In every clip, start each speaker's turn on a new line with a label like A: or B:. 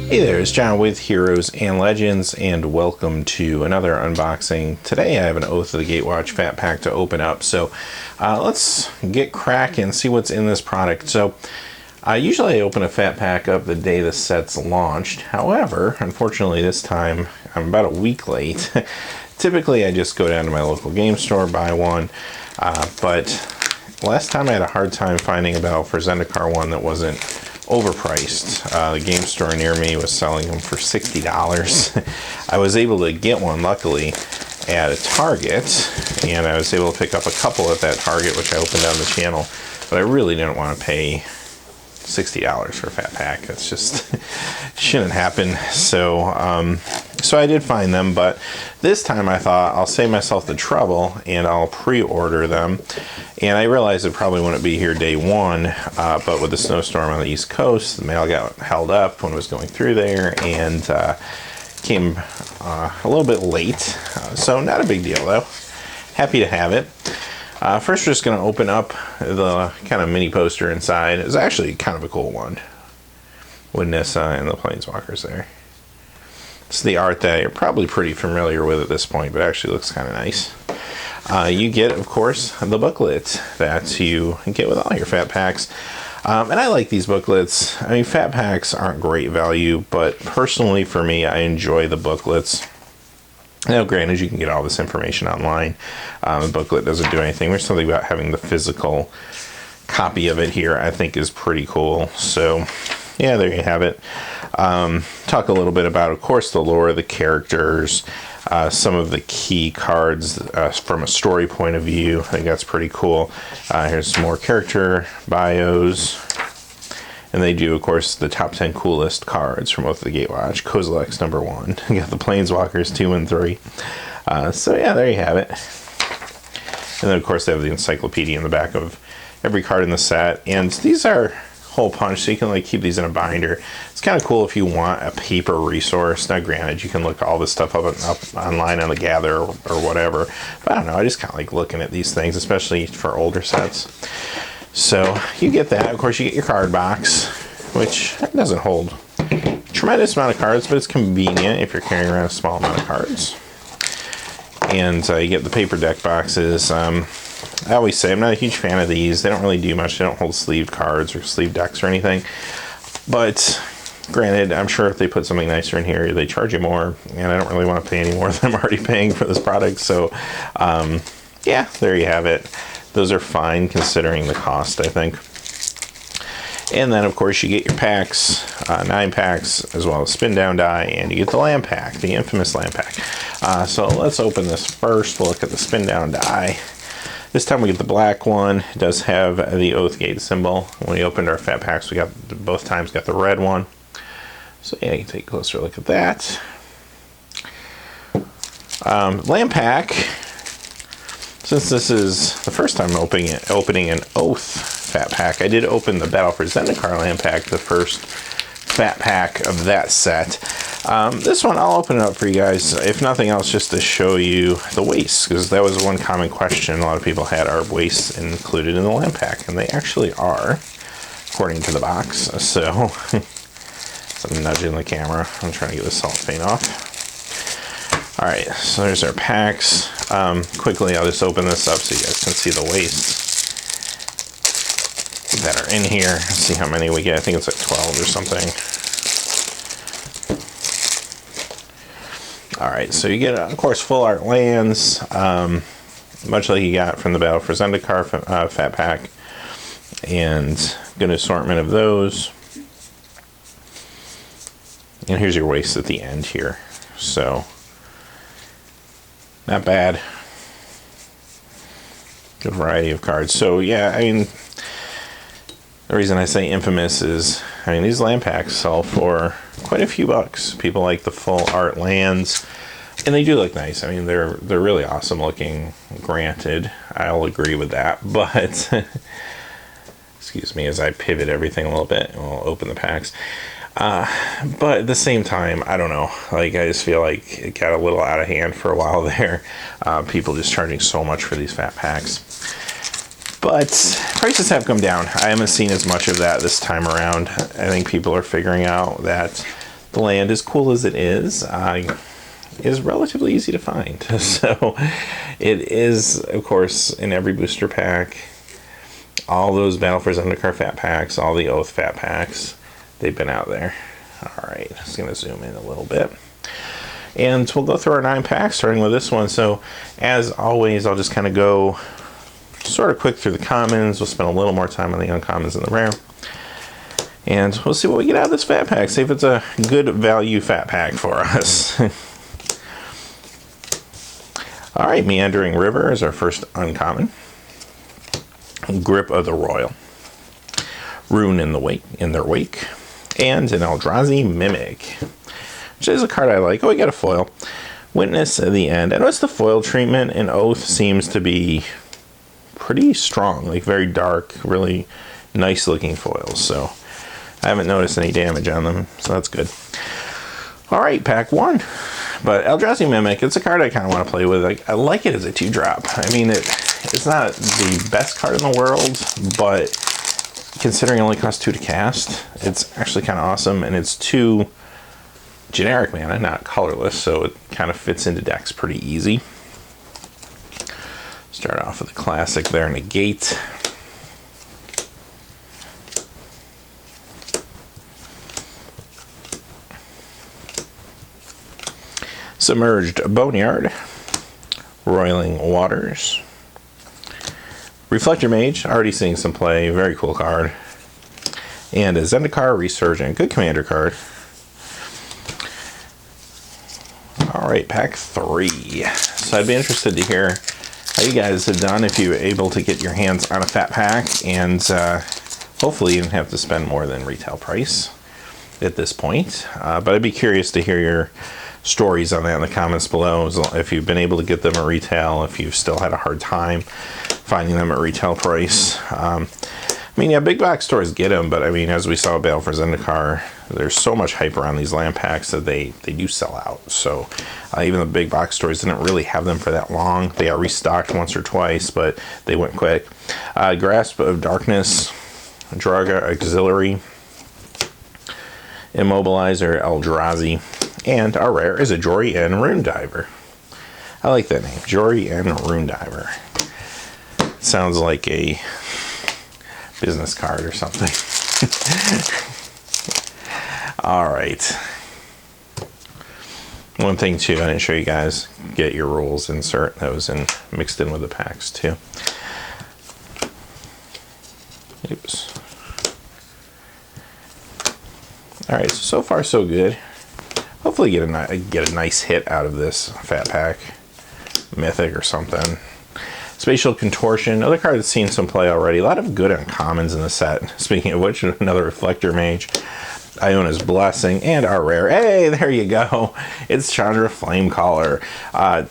A: Hey there, it's John with Heroes and Legends, and welcome to another unboxing. Today I have an Oath of the Gatewatch Fat Pack to open up, so let's get cracking and see what's in this product. So usually I open a Fat Pack up the day the set's launched. However, unfortunately this time I'm about a week late. Typically I just go down to my local game store, buy one, but last time I had a hard time finding a Battle for Zendikar one that wasn't overpriced. The game store near me was selling them for $60. I was able to get one, luckily, at a Target, and I was able to pick up a couple at that Target, which I opened on the channel, but I really didn't want to pay $60 for a Fat Pack. That's just shouldn't happen. So so I did find them, but this time I thought I'll save myself the trouble and I'll pre-order them. And I realized it probably wouldn't be here day one, but with the snowstorm on the East Coast, the mail got held up when it was going through there, and came a little bit late. So not a big deal though. Happy to have it. First, we're just going to open up the kind of mini poster inside. It's actually kind of a cool one, with Nissa and the Planeswalkers there. It's the art that you're probably pretty familiar with at this point, but actually looks kind of nice. You get, of course, the booklet that you get with all your Fat Packs. And I like these booklets. I mean, Fat Packs aren't great value, but personally for me, I enjoy the booklets. Now, granted, you can get all this information online. The booklet doesn't do anything. There's something about having the physical copy of it here I think is pretty cool. So, yeah, there you have it. Talk a little bit about, of course, the lore, the characters, some of the key cards from a story point of view. I think that's pretty cool. Here's some more character bios. And they do, of course, the top 10 coolest cards from Oath of the Gatewatch. Kozilek's number 1. You got the Planeswalkers 2 and 3. So yeah, there you have it. And then, of course, they have the Encyclopedia in the back of every card in the set. And these are hole punch, so you can like keep these in a binder. It's kind of cool if you want a paper resource. Now, granted, you can look all this stuff up online on the Gather or whatever. But I don't know, I just kind of like looking at these things, especially for older sets. So you get that. Of course, you get your card box, which doesn't hold a tremendous amount of cards, but it's convenient if you're carrying around a small amount of cards. And you get the paper deck boxes. I always say I'm not a huge fan of these. They don't really do much. They don't hold sleeved cards or sleeved decks or anything. But granted, I'm sure if they put something nicer in here, they charge you more, and I don't really want to pay any more than I'm already paying for this product. So yeah, there you have it. Those are fine considering the cost, I think. And then, of course, you get your packs, 9 packs, as well as spin down die, and you get the land pack, the infamous land pack. So let's open this first. We'll look at the spin down die. This time we get the black one. It does have the Oathgate symbol. When we opened our Fat Packs, we got both times got the red one. So yeah, you can take a closer look at that. Land pack. Since this is the first time opening an Oath Fat Pack, I did open the Battle for Zendikar Land Pack, the first Fat Pack of that set. This one, I'll open it up for you guys, if nothing else, just to show you the wastes, because that was one common question a lot of people had. Are wastes included in the Land Pack? And they actually are, according to the box. So, I'm nudging the camera. I'm trying to get the cellophane off. Alright, so there's our packs. Quickly, I'll just open this up so you guys can see the wastes that are in here. Let's see how many we get. I think it's like 12 or something. Alright, so you get, of course, full art lands, much like you got from the Battle for Zendikar Fat Pack, and good assortment of those. And here's your waste at the end here. So, not bad. Good variety of cards. So yeah, I mean, the reason I say infamous is, I mean, these land packs sell for quite a few bucks. People like the full art lands, and they do look nice. I mean, they're really awesome looking. Granted, I'll agree with that, but excuse me as I pivot everything a little bit, and we'll open the packs. But at the same time, I don't know, like, I just feel like it got a little out of hand for a while there. People just charging so much for these Fat Packs. But prices have come down. I haven't seen as much of that this time around. I think people are figuring out that the land, as cool as it is relatively easy to find. So it is, of course, in every booster pack. All those Battle for Zendikar Fat Packs, all the Oath Fat Packs, they've been out there. All right, just going to zoom in a little bit. And we'll go through our 9 packs, starting with this one. So, as always, I'll just kind of go sort of quick through the commons. We'll spend a little more time on the uncommons and the rare. And we'll see what we get out of this Fat Pack. See if it's a good value Fat Pack for us. All right, Meandering River is our first uncommon. Grip of the Royal. Rune in their wake. And an Eldrazi Mimic, which is a card I like. Oh, we got a foil. Witness at the end. I noticed the foil treatment in Oath seems to be pretty strong, like very dark, really nice looking foils. So I haven't noticed any damage on them, so that's good. All right, pack 1. But Eldrazi Mimic, it's a card I kind of want to play with. I like it as a 2-drop. I mean, it's not the best card in the world, but considering it only costs 2 to cast, it's actually kind of awesome. And it's 2 generic mana, not colorless, so it kind of fits into decks pretty easy. Start off with a classic there, Negate. Submerged Boneyard, Roiling Waters, Reflector Mage, already seeing some play, very cool card, and a Zendikar Resurgent, good commander card. Alright, pack 3. So I'd be interested to hear how you guys have done if you were able to get your hands on a Fat Pack, and hopefully you didn't have to spend more than retail price at this point. But I'd be curious to hear your stories on that in the comments below, if you've been able to get them at retail, if you've still had a hard time finding them at retail price. I mean, yeah, big box stores get them, but I mean, as we saw Battle for Zendikar, there's so much hype around these land packs that they do sell out. So even the big box stores didn't really have them for that long. They got restocked once or twice, but they went quick. Grasp of Darkness, Draga Auxiliary, Immobilizer Eldrazi, and our rare is a Jory N Rune Diver. I like that name, Jory N Rune Diver. Sounds like a business card or something. All right. One thing too, I didn't show you guys, get your rules, insert those in, mixed in with the packs too. Oops. All right, so far so good. Hopefully get a nice hit out of this Fat Pack. Mythic or something. Spatial Contortion, another card that's seen some play already. A lot of good uncommons in the set. Speaking of which, another Reflector Mage. Iona's Blessing, and our rare. Hey, there you go. It's Chandra Flamecaller.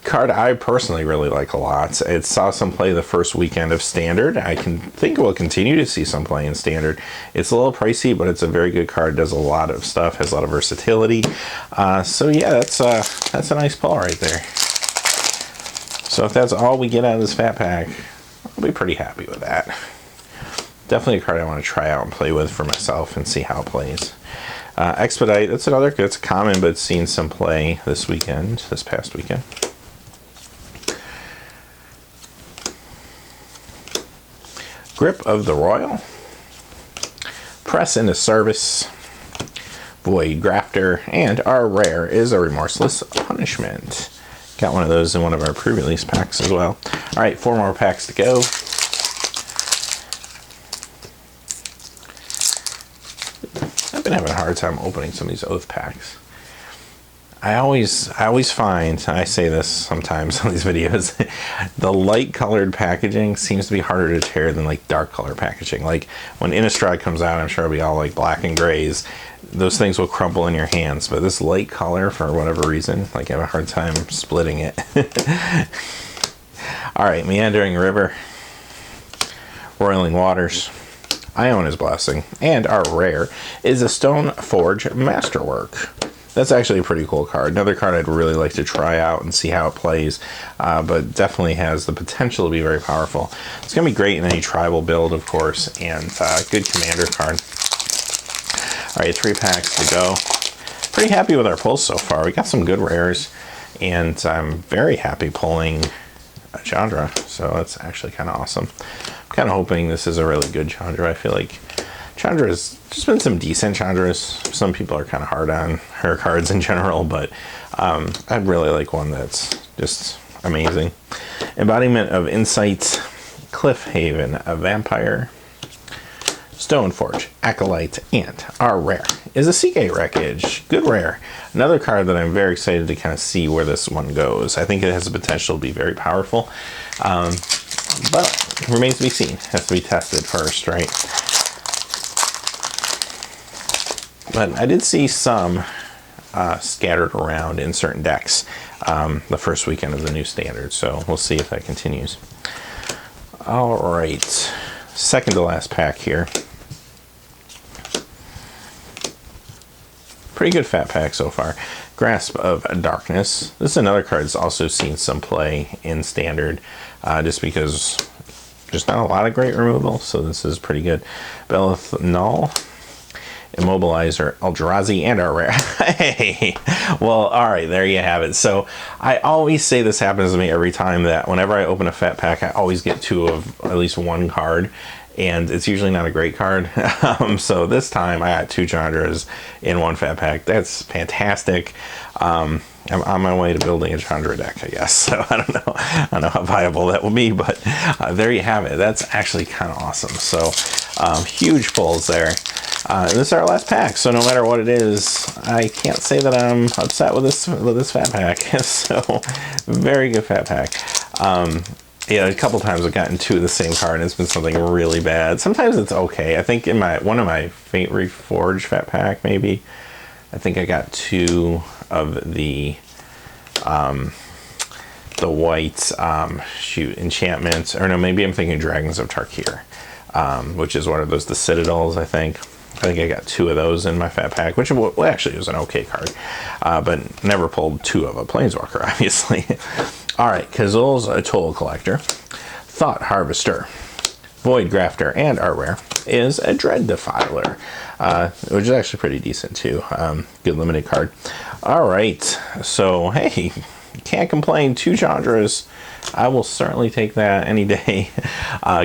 A: Card I personally really like a lot. It saw some play the first weekend of Standard. I think we'll continue to see some play in Standard. It's a little pricey, but it's a very good card. Does a lot of stuff. Has a lot of versatility. So yeah, that's a nice pull right there. So if that's all we get out of this Fat Pack, I'll be pretty happy with that. Definitely a card I want to try out and play with for myself and see how it plays. Expedite, that's a common, but it's seen some play this past weekend. Grip of the Royal. Press into Service. Void Grafter, and our rare is a Remorseless Punishment. Got one of those in one of our pre-release packs as well. All right, 4 more packs to go. I've been having a hard time opening some of these Oath packs. I always find, I say this sometimes on these videos, the light colored packaging seems to be harder to tear than like dark color packaging. Like when Innistrad comes out, I'm sure it'll be all like black and grays. Those things will crumple in your hands, but this light color, for whatever reason, like I have a hard time splitting it. All right, Meandering River, Roiling Waters, Iona's Blessing, and our rare is a Stoneforge Masterwork. That's actually a pretty cool card. Another card I'd really like to try out and see how it plays, but definitely has the potential to be very powerful. It's going to be great in any tribal build, of course, and good commander card. All right, 3 packs to go. pretty happy with our pulls so far. We got some good rares, and I'm very happy pulling a Chandra, so that's actually kind of awesome. I'm kind of hoping this is a really good Chandra. I feel like Chandra's just been some decent Chandras. Some people are kind of hard on her cards in general, but I'd really like one that's just amazing. Embodiment of Insight, Cliffhaven, a Vampire, Stoneforge, Acolyte, and our rare is a Seagate Wreckage. Good rare. Another card that I'm very excited to kind of see where this one goes. I think it has the potential to be very powerful, but remains to be seen. Has to be tested first, right? But I did see some scattered around in certain decks the first weekend of the new standard, so we'll see if that continues. All right, second to last pack here. Pretty good fat pack so far. Grasp of Darkness. This is another card that's also seen some play in standard, just because there's not a lot of great removal, so this is pretty good. Belith Null, Immobilizer, Eldrazi, and our rare. Hey, well, all right, there you have it. So I always say this happens to me every time, that whenever I open a fat pack, I always get two of at least one card, and it's usually not a great card. So this time I got two Chandras in one fat pack. That's fantastic. I'm on my way to building a Chandra deck, I guess. So I don't know how viable that will be, but there you have it. That's actually kind of awesome. So huge pulls there. This is our last pack, so no matter what it is, I can't say that I'm upset with this fat pack. So very good fat pack. Yeah, a couple times I've gotten two of the same card, and it's been something really bad. Sometimes it's okay. I think in one of my Fate Reforged fat pack, maybe, I think I got two of the white enchantments, or no, maybe I'm thinking Dragons of Tarkir, which is one of those, the Citadels, I think. I think I got two of those in my fat pack, which actually was an okay card, but never pulled two of a Planeswalker, obviously. All right, Kazul's a Toll Collector, Thought Harvester, Void Grafter, and our rare is a Dread Defiler, which is actually pretty decent too. Good limited card. All right, so hey, can't complain. Two Chandras. I will certainly take that any day.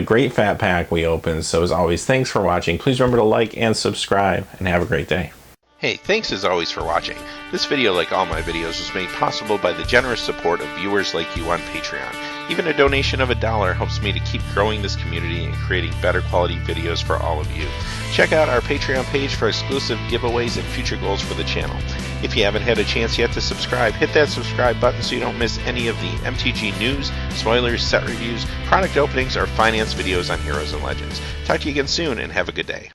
A: Great fat pack we opened. So as always, thanks for watching. Please remember to like and subscribe, and have a great day.
B: Hey, thanks as always for watching. This video, like all my videos, was made possible by the generous support of viewers like you on Patreon. Even a donation of $1 helps me to keep growing this community and creating better quality videos for all of you. Check out our Patreon page for exclusive giveaways and future goals for the channel. If you haven't had a chance yet to subscribe, hit that subscribe button so you don't miss any of the MTG news, spoilers, set reviews, product openings, or finance videos on Heroes and Legends. Talk to you again soon, and have a good day.